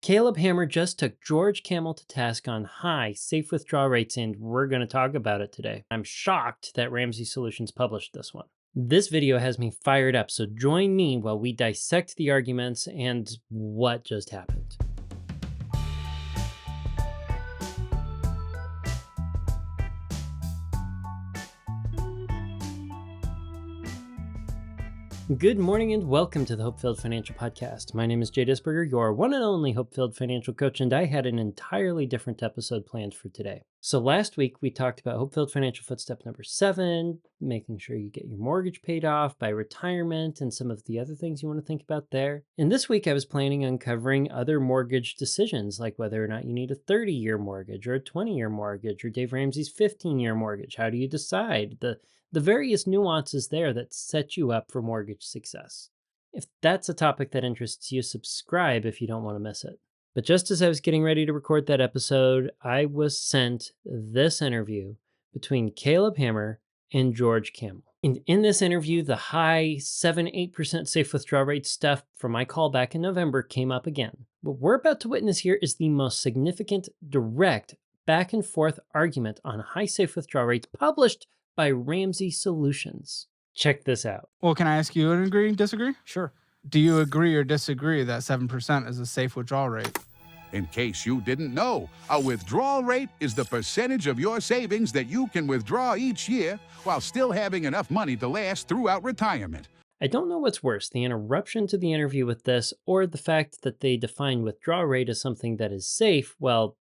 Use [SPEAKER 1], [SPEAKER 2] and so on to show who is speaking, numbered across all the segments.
[SPEAKER 1] Caleb Hammer just took George Kamel to task on high, safe withdrawal rates, and we're going to talk about it today. I'm shocked that Ramsey Solutions published this one. This video has me fired up, so join me while we dissect the arguments and what just happened. Good morning and welcome to the HopeFilled Financial Podcast. My name is Jay Disberger, your one and only HopeFilled financial coach, and I had an entirely different episode planned for today. So last week we talked about HopeFilled Financial Footstep number 7, making sure you get your mortgage paid off by retirement and some of the other things you want to think about there. And this week I was planning on covering other mortgage decisions, like whether or not you need a 30-year mortgage or a 20-year mortgage or Dave Ramsey's 15-year mortgage. How do you decide? The various nuances there that set you up for mortgage success. If that's a topic that interests you, subscribe if you don't want to miss it. But just as I was getting ready to record that episode, I was sent this interview between Caleb Hammer and George Kamel. And in this interview, the high 7-8% safe withdrawal rate stuff from my call back in November came up again. What we're about to witness here is the most significant, direct, back and forth argument on high safe withdrawal rates published by Ramsey Solutions. Check this out.
[SPEAKER 2] Well, can I ask you an agree, disagree?
[SPEAKER 3] Sure.
[SPEAKER 2] Do you agree or disagree that 7% is a safe withdrawal rate?
[SPEAKER 4] In case you didn't know, a withdrawal rate is the percentage of your savings that you can withdraw each year while still having enough money to last throughout retirement.
[SPEAKER 1] I don't know what's worse, the interruption to the interview with this or the fact that they define withdrawal rate as something that is safe. Well,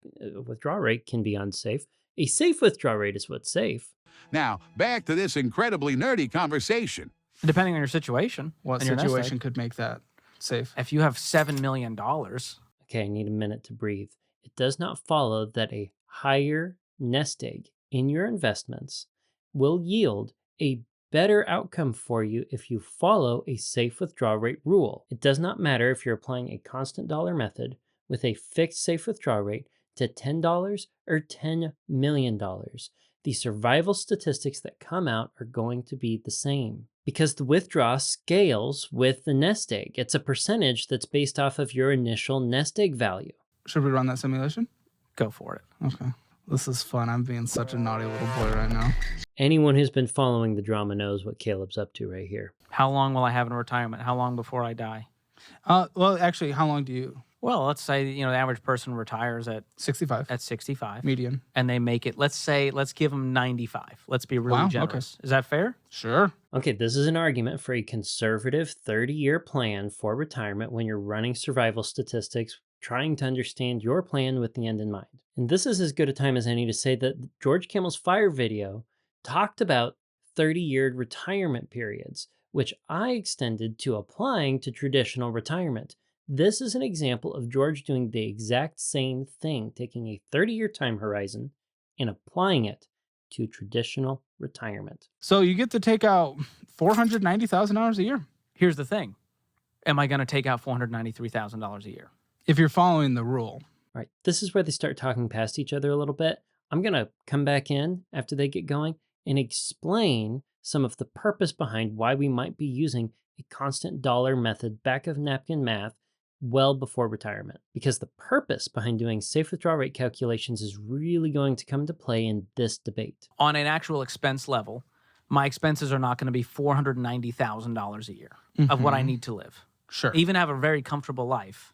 [SPEAKER 1] withdrawal rate can be unsafe. A safe withdrawal rate is what's safe.
[SPEAKER 4] Now, back to this incredibly nerdy conversation.
[SPEAKER 3] Depending on your situation.
[SPEAKER 2] What
[SPEAKER 3] and your nest
[SPEAKER 2] situation
[SPEAKER 3] egg.
[SPEAKER 2] could make that safe?
[SPEAKER 3] If you have $7 million,
[SPEAKER 1] Okay, I need a minute to breathe. It does not follow that a higher nest egg in your investments will yield a better outcome for you if you follow a safe withdrawal rate rule. It does not matter if you're applying a constant dollar method with a fixed safe withdrawal rate to $10 or $10 million. The survival statistics that come out are going to be the same because the withdrawal scales with the nest egg. It's a percentage that's based off of your initial nest egg value.
[SPEAKER 2] Should we run that simulation?
[SPEAKER 3] go for it.
[SPEAKER 2] Okay. This is fun. I'm being such a naughty little boy right now.
[SPEAKER 1] Anyone who's been following the drama knows what Caleb's up to right here.
[SPEAKER 3] How long will I have in retirement? How long before I die?
[SPEAKER 2] Well, actually, how long do you?
[SPEAKER 3] Well, let's say, the average person retires at
[SPEAKER 2] 65.
[SPEAKER 3] 65.
[SPEAKER 2] Median.
[SPEAKER 3] And they make it, let's give them 95. Let's be really generous. Okay. Is that fair?
[SPEAKER 2] Sure.
[SPEAKER 1] Okay, this is an argument for a conservative 30-year plan for retirement when you're running survival statistics, trying to understand your plan with the end in mind. And this is as good a time as any to say that George Kamel's Fire video talked about 30-year retirement periods, which I extended to applying to traditional retirement. This is an example of George doing the exact same thing, taking a 30-year time horizon and applying it to traditional retirement.
[SPEAKER 2] So you get to take out $490,000 a year.
[SPEAKER 3] Here's the thing. Am I going to take out $493,000 a year?
[SPEAKER 2] If you're following the rule.
[SPEAKER 1] All right, this is where they start talking past each other a little bit. I'm going to come back in after they get going and explain some of the purpose behind why we might be using a constant dollar method, back of napkin math, well before retirement, because the purpose behind doing safe withdrawal rate calculations is really going to come to play in this debate.
[SPEAKER 3] On an actual expense level, my expenses are not going to be $490,000 a year of what I need to live.
[SPEAKER 2] Sure.
[SPEAKER 3] Even have a very comfortable life.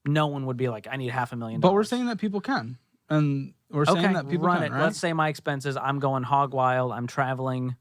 [SPEAKER 3] No one would be like, I need $500,000.
[SPEAKER 2] But we're saying that people can. And we're saying that people
[SPEAKER 3] run
[SPEAKER 2] can,
[SPEAKER 3] it.
[SPEAKER 2] right?
[SPEAKER 3] Let's say my expenses, I'm going hog wild. I'm traveling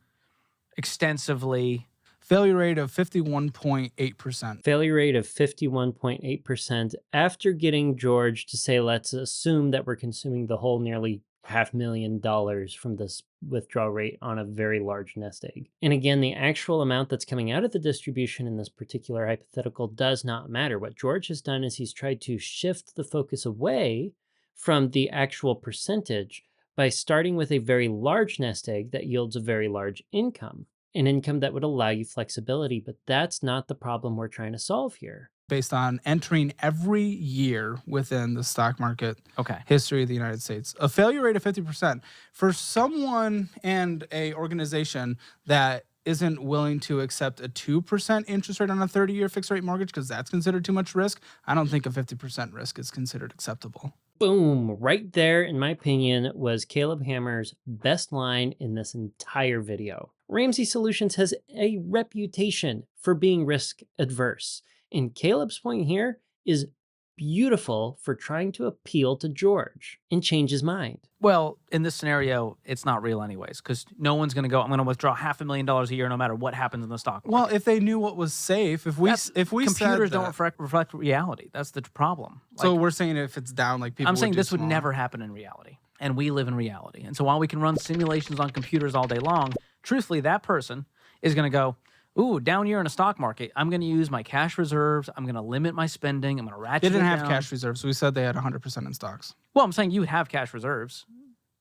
[SPEAKER 3] extensively.
[SPEAKER 2] Failure rate of 51.8%.
[SPEAKER 1] Failure rate of 51.8% after getting George to say, let's assume that we're consuming the whole nearly $500,000 from this withdrawal rate on a very large nest egg. And again, the actual amount that's coming out of the distribution in this particular hypothetical does not matter. What George has done is he's tried to shift the focus away from the actual percentage by starting with a very large nest egg that yields a very large income. An income that would allow you flexibility, but that's not the problem we're trying to solve here.
[SPEAKER 2] Based on entering every year within the stock market history of the United States. A failure rate of 50% for someone and a organization that isn't willing to accept a 2% interest rate on a 30-year fixed rate mortgage because that's considered too much risk, I don't think a 50% risk is considered acceptable.
[SPEAKER 1] Boom. Right there, in my opinion, was Caleb Hammer's best line in this entire video. Ramsey Solutions has a reputation for being risk adverse. And Caleb's point here is beautiful for trying to appeal to George and change his mind.
[SPEAKER 3] Well, in this scenario, it's not real anyways, because no one's going to go, I'm going to withdraw $500,000 a year no matter what happens in the stock market.
[SPEAKER 2] Well, if they knew what was safe, if we
[SPEAKER 3] computers
[SPEAKER 2] said
[SPEAKER 3] don't reflect reality. That's the problem.
[SPEAKER 2] So we're saying if it's down, like people
[SPEAKER 3] I'm saying this would
[SPEAKER 2] small.
[SPEAKER 3] never happen in reality, and we live in reality. And so while we can run simulations on computers all day long, truthfully, that person is going to go, ooh, down year in a stock market, I'm going to use my cash reserves. I'm going to limit my spending. I'm going to ratchet
[SPEAKER 2] They didn't
[SPEAKER 3] it
[SPEAKER 2] have
[SPEAKER 3] down.
[SPEAKER 2] cash reserves. We said they had 100% in stocks.
[SPEAKER 3] Well, I'm saying you would have cash reserves.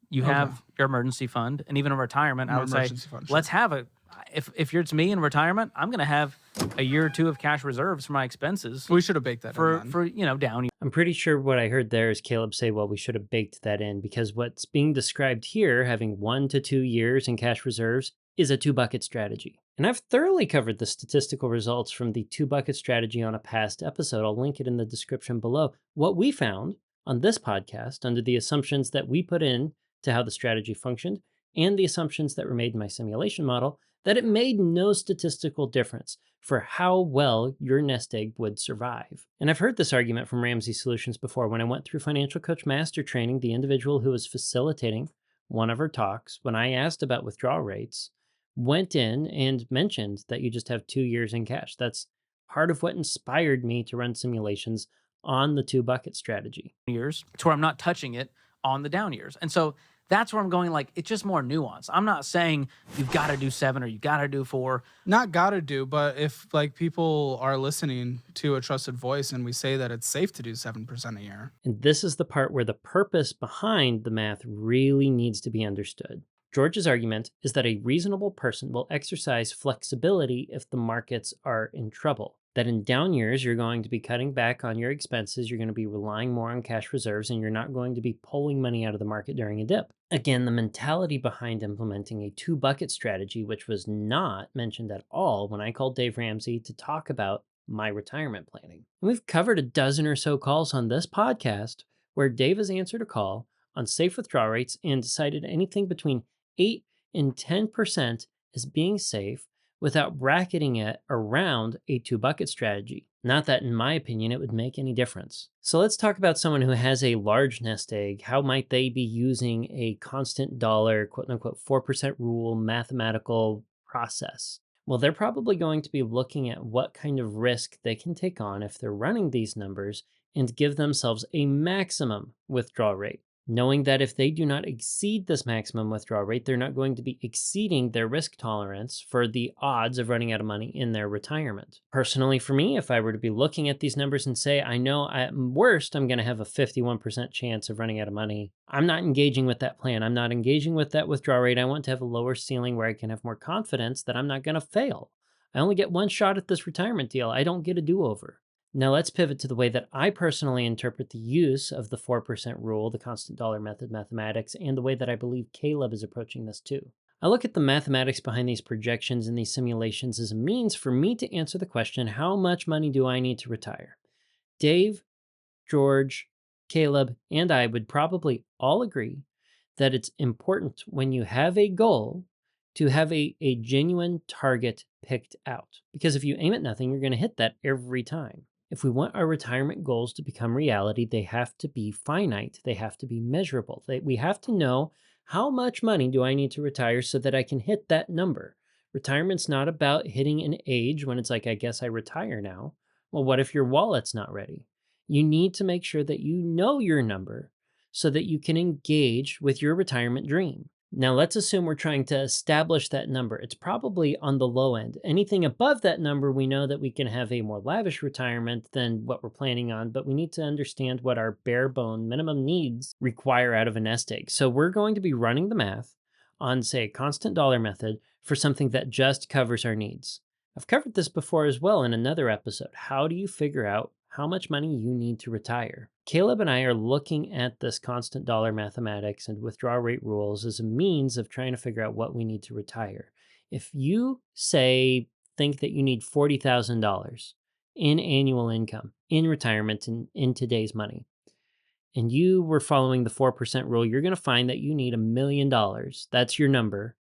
[SPEAKER 3] You have your emergency fund, and even a retirement. I would say, let's have a. If it's me in retirement, I'm going to have a year or two of cash reserves for my expenses.
[SPEAKER 2] We should have baked that
[SPEAKER 3] for
[SPEAKER 2] in
[SPEAKER 3] down year.
[SPEAKER 1] I'm pretty sure what I heard there is Caleb say, well, we should have baked that in, because what's being described here, having 1 to 2 years in cash reserves, is a 2-bucket strategy. And I've thoroughly covered the statistical results from the 2-bucket strategy on a past episode. I'll link it in the description below. What we found on this podcast, under the assumptions that we put in to how the strategy functioned, and the assumptions that were made in my simulation model, that it made no statistical difference for how well your nest egg would survive. And I've heard this argument from Ramsey Solutions before. When I went through Financial Coach Master Training, the individual who was facilitating one of our talks, when I asked about withdrawal rates, went in and mentioned that you just have 2 years in cash. That's part of what inspired me to run simulations on the 2-bucket strategy.
[SPEAKER 3] Years to where I'm not touching it on the down years. And so that's where I'm going, like, it's just more nuance. I'm not saying you've got to do 7 or you got to do 4.
[SPEAKER 2] Not got to do, but if like people are listening to a trusted voice and we say that it's safe to do 7% a year.
[SPEAKER 1] And this is the part where the purpose behind the math really needs to be understood. George's argument is that a reasonable person will exercise flexibility if the markets are in trouble. That in down years, you're going to be cutting back on your expenses, you're going to be relying more on cash reserves, and you're not going to be pulling money out of the market during a dip. Again, the mentality behind implementing a 2-bucket strategy, which was not mentioned at all when I called Dave Ramsey to talk about my retirement planning. And we've covered a dozen or so calls on this podcast where Dave has answered a call on safe withdrawal rates and decided anything between 8 and 10% as being safe without bracketing it around a 2-bucket strategy. Not that, in my opinion, it would make any difference. So let's talk about someone who has a large nest egg. How might they be using a constant dollar, quote unquote, 4% rule mathematical process? Well, they're probably going to be looking at what kind of risk they can take on if they're running these numbers and give themselves a maximum withdrawal rate, knowing that if they do not exceed this maximum withdrawal rate, they're not going to be exceeding their risk tolerance for the odds of running out of money in their retirement. Personally, for me, if I were to be looking at these numbers and say, I know at worst I'm going to have a 51% chance of running out of money, I'm not engaging with that plan. I'm not engaging with that withdrawal rate. I want to have a lower ceiling where I can have more confidence that I'm not going to fail. I only get one shot at this retirement deal. I don't get a do-over. Now let's pivot to the way that I personally interpret the use of the 4% rule, the constant dollar method mathematics, and the way that I believe Caleb is approaching this too. I look at the mathematics behind these projections and these simulations as a means for me to answer the question, how much money do I need to retire? Dave, George, Caleb, and I would probably all agree that it's important when you have a goal to have a genuine target picked out. Because if you aim at nothing, you're going to hit that every time. If we want our retirement goals to become reality, they have to be finite. They have to be measurable. We have to know, how much money do I need to retire so that I can hit that number? Retirement's not about hitting an age when it's like, I guess I retire now. Well, what if your wallet's not ready? You need to make sure that you know your number so that you can engage with your retirement dream. Now, let's assume we're trying to establish that number. It's probably on the low end. Anything above that number, we know that we can have a more lavish retirement than what we're planning on, but we need to understand what our bare bone minimum needs require out of a nest egg. So we're going to be running the math on, say, a constant dollar method for something that just covers our needs. I've covered this before as well in another episode. How do you figure out how much money you need to retire? Caleb and I are looking at this constant dollar mathematics and withdrawal rate rules as a means of trying to figure out what we need to retire. If you think that you need $40,000 in annual income in retirement in today's money, and you were following the 4% rule, you're going to find that you need $1 million. That's your number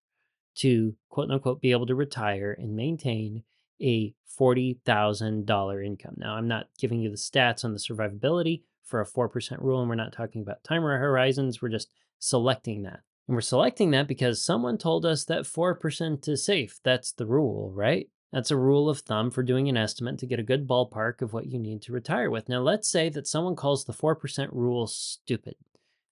[SPEAKER 1] to quote unquote be able to retire and maintain a $40,000 income. Now, I'm not giving you the stats on the survivability for a 4% rule, and we're not talking about time horizons. We're just selecting that. And we're selecting that because someone told us that 4% is safe. That's the rule, right? That's a rule of thumb for doing an estimate to get a good ballpark of what you need to retire with. Now, let's say that someone calls the 4% rule stupid,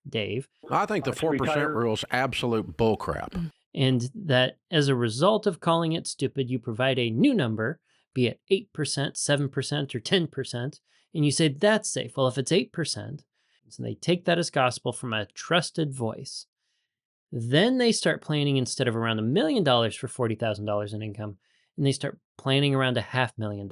[SPEAKER 1] Dave.
[SPEAKER 5] I think the 4% rule is absolute bullcrap.
[SPEAKER 1] And that as a result of calling it stupid, you provide a new number, be it 8%, 7%, or 10%, and you say that's safe. Well, if it's 8%, so they take that as gospel from a trusted voice. Then they start planning instead of around $1 million for $40,000 in income, and they start planning around $500,000.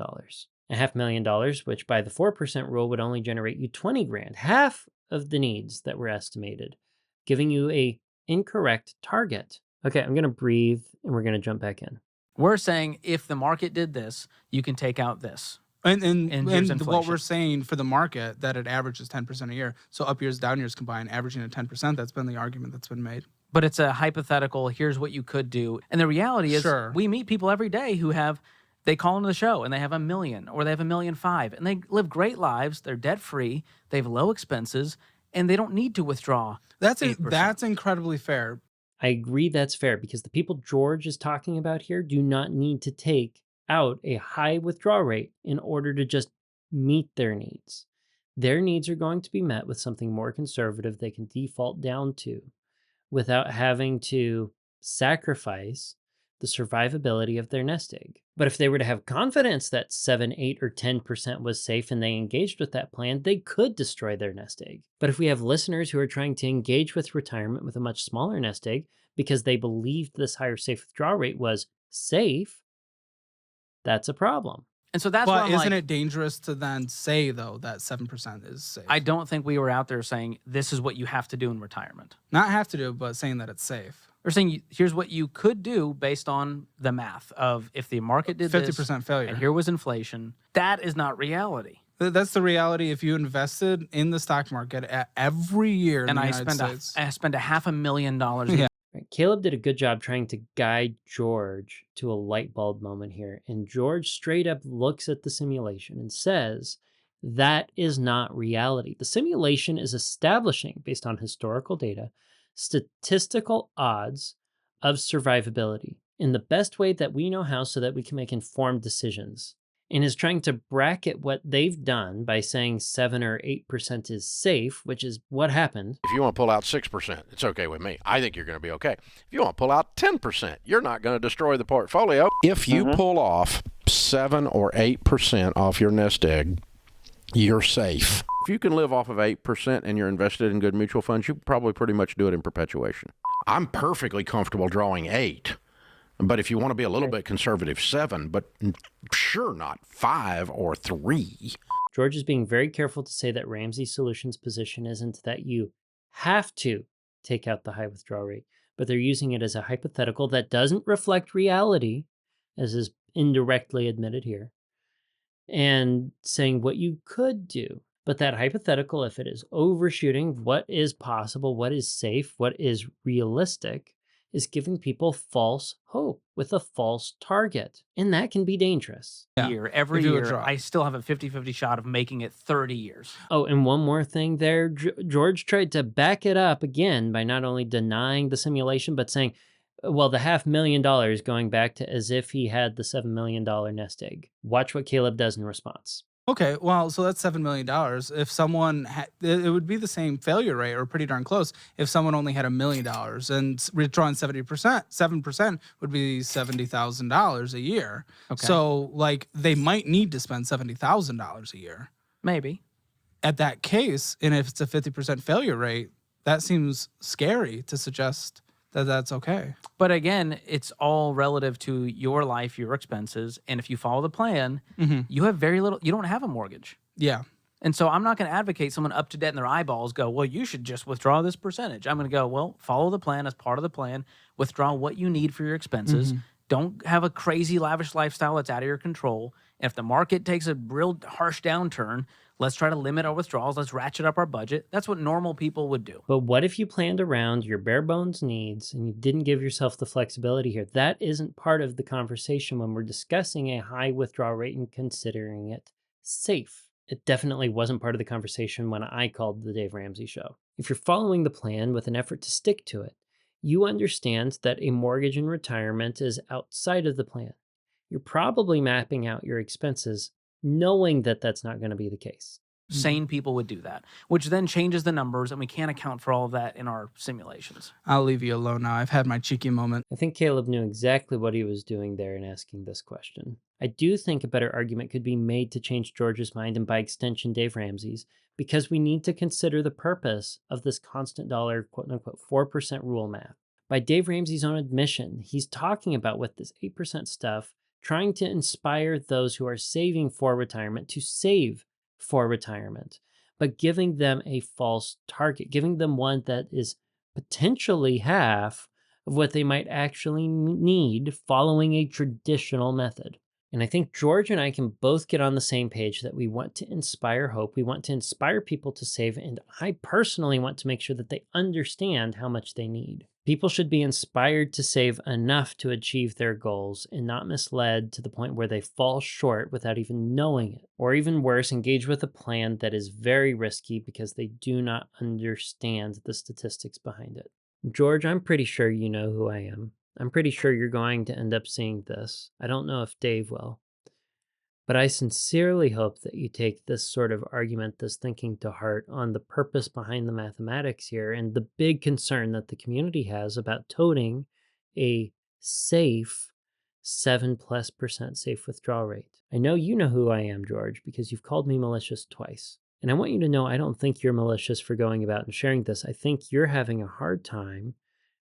[SPEAKER 1] $500,000, which by the 4% rule would only generate you 20 grand, half of the needs that were estimated, giving you a incorrect target. Okay, I'm going to breathe and we're going to jump back in.
[SPEAKER 3] We're saying if the market did this, you can take out this.
[SPEAKER 2] And
[SPEAKER 3] here's
[SPEAKER 2] what
[SPEAKER 3] inflation.
[SPEAKER 2] we're saying for the market, that it averages 10% a year. So up years, down years combined, averaging at 10%, that's been the argument that's been made.
[SPEAKER 3] But it's a hypothetical, here's what you could do. And the reality is we meet people every day who they call into the show and they have $1 million or they have $1.5 million and they live great lives. They're debt free. They have low expenses and they don't need to withdraw.
[SPEAKER 2] That's incredibly fair.
[SPEAKER 1] I agree that's fair because the people George is talking about here do not need to take out a high withdrawal rate in order to just meet their needs. Their needs are going to be met with something more conservative they can default down to without having to sacrifice the survivability of their nest egg. But if they were to have confidence that 7, 8, or 10% was safe and they engaged with that plan, they could destroy their nest egg. But if we have listeners who are trying to engage with retirement with a much smaller nest egg because they believed this higher safe withdrawal rate was safe, that's a problem.
[SPEAKER 3] And so that's why I'm
[SPEAKER 2] isn't it dangerous to then say, though, that 7% is safe?
[SPEAKER 3] I don't think we were out there saying this is what you have to do in retirement.
[SPEAKER 2] Not have to do, but saying that it's safe.
[SPEAKER 3] We're saying here's what you could do based on the math of if the market did
[SPEAKER 2] 50% failure.
[SPEAKER 3] And here was inflation. That is not reality.
[SPEAKER 2] That's the reality if you invested in the stock market every year in the United States.
[SPEAKER 3] I spend $500,000 a year.
[SPEAKER 1] Right. Caleb did a good job trying to guide George to a light bulb moment here. And George straight up looks at the simulation and says, that is not reality. The simulation is establishing, based on historical data, statistical odds of survivability in the best way that we know how so that we can make informed decisions. And is trying to bracket what they've done by saying 7 or 8% is safe, which is what happened.
[SPEAKER 5] If you want to pull out 6%, it's okay with me. I think you're going to be okay. If you want to pull out 10%, you're not going to destroy the portfolio. If you pull off 7 or 8% off your nest egg, you're safe. If you can live off of 8% and you're invested in good mutual funds, you can probably pretty much do it in perpetuation. I'm perfectly comfortable drawing 8. But if you want to be a little bit conservative, 7, but sure not 5 or 3.
[SPEAKER 1] George is being very careful to say that Ramsey's Solutions position isn't that you have to take out the high withdrawal rate, but they're using it as a hypothetical that doesn't reflect reality, as is indirectly admitted here, and saying what you could do. But that hypothetical, if it is overshooting what is possible, what is safe, what is realistic, is giving people false hope with a false target. And that can be dangerous.
[SPEAKER 3] Every year, I still have a 50-50 shot of making it 30 years.
[SPEAKER 1] Oh, and one more thing there. George tried to back it up again by not only denying the simulation, but saying, well, the $500,000 going back to as if he had the $7 million nest egg. Watch what Caleb does in response.
[SPEAKER 2] Okay, well, so that's $7 million. If someone it would be the same failure rate or pretty darn close if someone only had $1 million and withdrawing 7% would be $70,000 a year.
[SPEAKER 3] Okay.
[SPEAKER 2] So like they might need to spend $70,000 a year.
[SPEAKER 3] Maybe.
[SPEAKER 2] At that case, and if it's a 50% failure rate, that seems scary to suggest that that's okay.
[SPEAKER 3] But again, it's all relative to your life, your expenses. And if you follow the plan, you have very little, you don't have a mortgage.
[SPEAKER 2] Yeah.
[SPEAKER 3] And so I'm not going to advocate someone up to debt in their eyeballs go, well, you should just withdraw this percentage. I'm going to go, well, follow the plan as part of the plan, withdraw what you need for your expenses, Don't have a crazy lavish lifestyle that's out of your control. If the market takes a real harsh downturn, let's try to limit our withdrawals. Let's ratchet up our budget. That's what normal people would do.
[SPEAKER 1] But what if you planned around your bare bones needs and you didn't give yourself the flexibility here? That isn't part of the conversation when we're discussing a high withdrawal rate and considering it safe. It definitely wasn't part of the conversation when I called the Dave Ramsey Show. If you're following the plan with an effort to stick to it, you understand that a mortgage in retirement is outside of the plan. You're probably mapping out your expenses knowing that that's not going to be the case.
[SPEAKER 3] Sane people would do that, which then changes the numbers, and we can't account for all of that in our simulations.
[SPEAKER 2] I'll leave you alone now. I've had my cheeky moment.
[SPEAKER 1] I think Caleb knew exactly what he was doing there in asking this question. I do think a better argument could be made to change George's mind and by extension Dave Ramsey's, because we need to consider the purpose of this constant dollar, quote unquote, 4% rule math. By Dave Ramsey's own admission, he's talking about with this 8% stuff, trying to inspire those who are saving for retirement to save for retirement, but giving them a false target, giving them one that is potentially half of what they might actually need following a traditional method. And I think George and I can both get on the same page that we want to inspire hope. We want to inspire people to save. And I personally want to make sure that they understand how much they need. People should be inspired to save enough to achieve their goals and not misled to the point where they fall short without even knowing it. Or even worse, engage with a plan that is very risky because they do not understand the statistics behind it. George, I'm pretty sure you know who I am. I'm pretty sure you're going to end up seeing this. I don't know if Dave will. But I sincerely hope that you take this sort of argument, this thinking to heart on the purpose behind the mathematics here and the big concern that the community has about toting a safe 7+% safe withdrawal rate. I know you know who I am, George, because you've called me malicious twice. And I want you to know I don't think you're malicious for going about and sharing this. I think you're having a hard time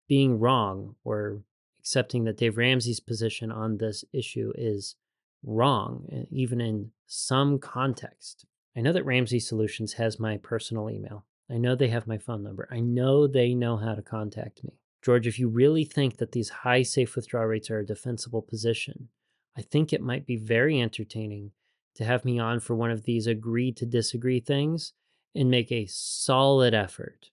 [SPEAKER 1] being wrong or accepting that Dave Ramsey's position on this issue is wrong, even in some context. I know that Ramsey Solutions has my personal email. I know they have my phone number. I know they know how to contact me. George, if you really think that these high safe withdrawal rates are a defensible position, I think it might be very entertaining to have me on for one of these agree to disagree things and make a solid effort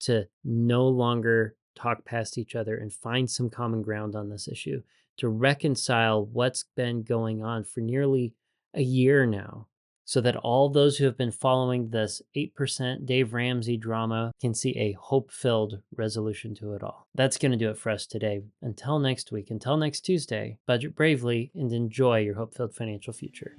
[SPEAKER 1] to no longer talk past each other and find some common ground on this issue, to reconcile what's been going on for nearly a year now, so that all those who have been following this 8% Dave Ramsey drama can see a hope-filled resolution to it all. That's going to do it for us today. Until next week, until next Tuesday, budget bravely and enjoy your hope-filled financial future.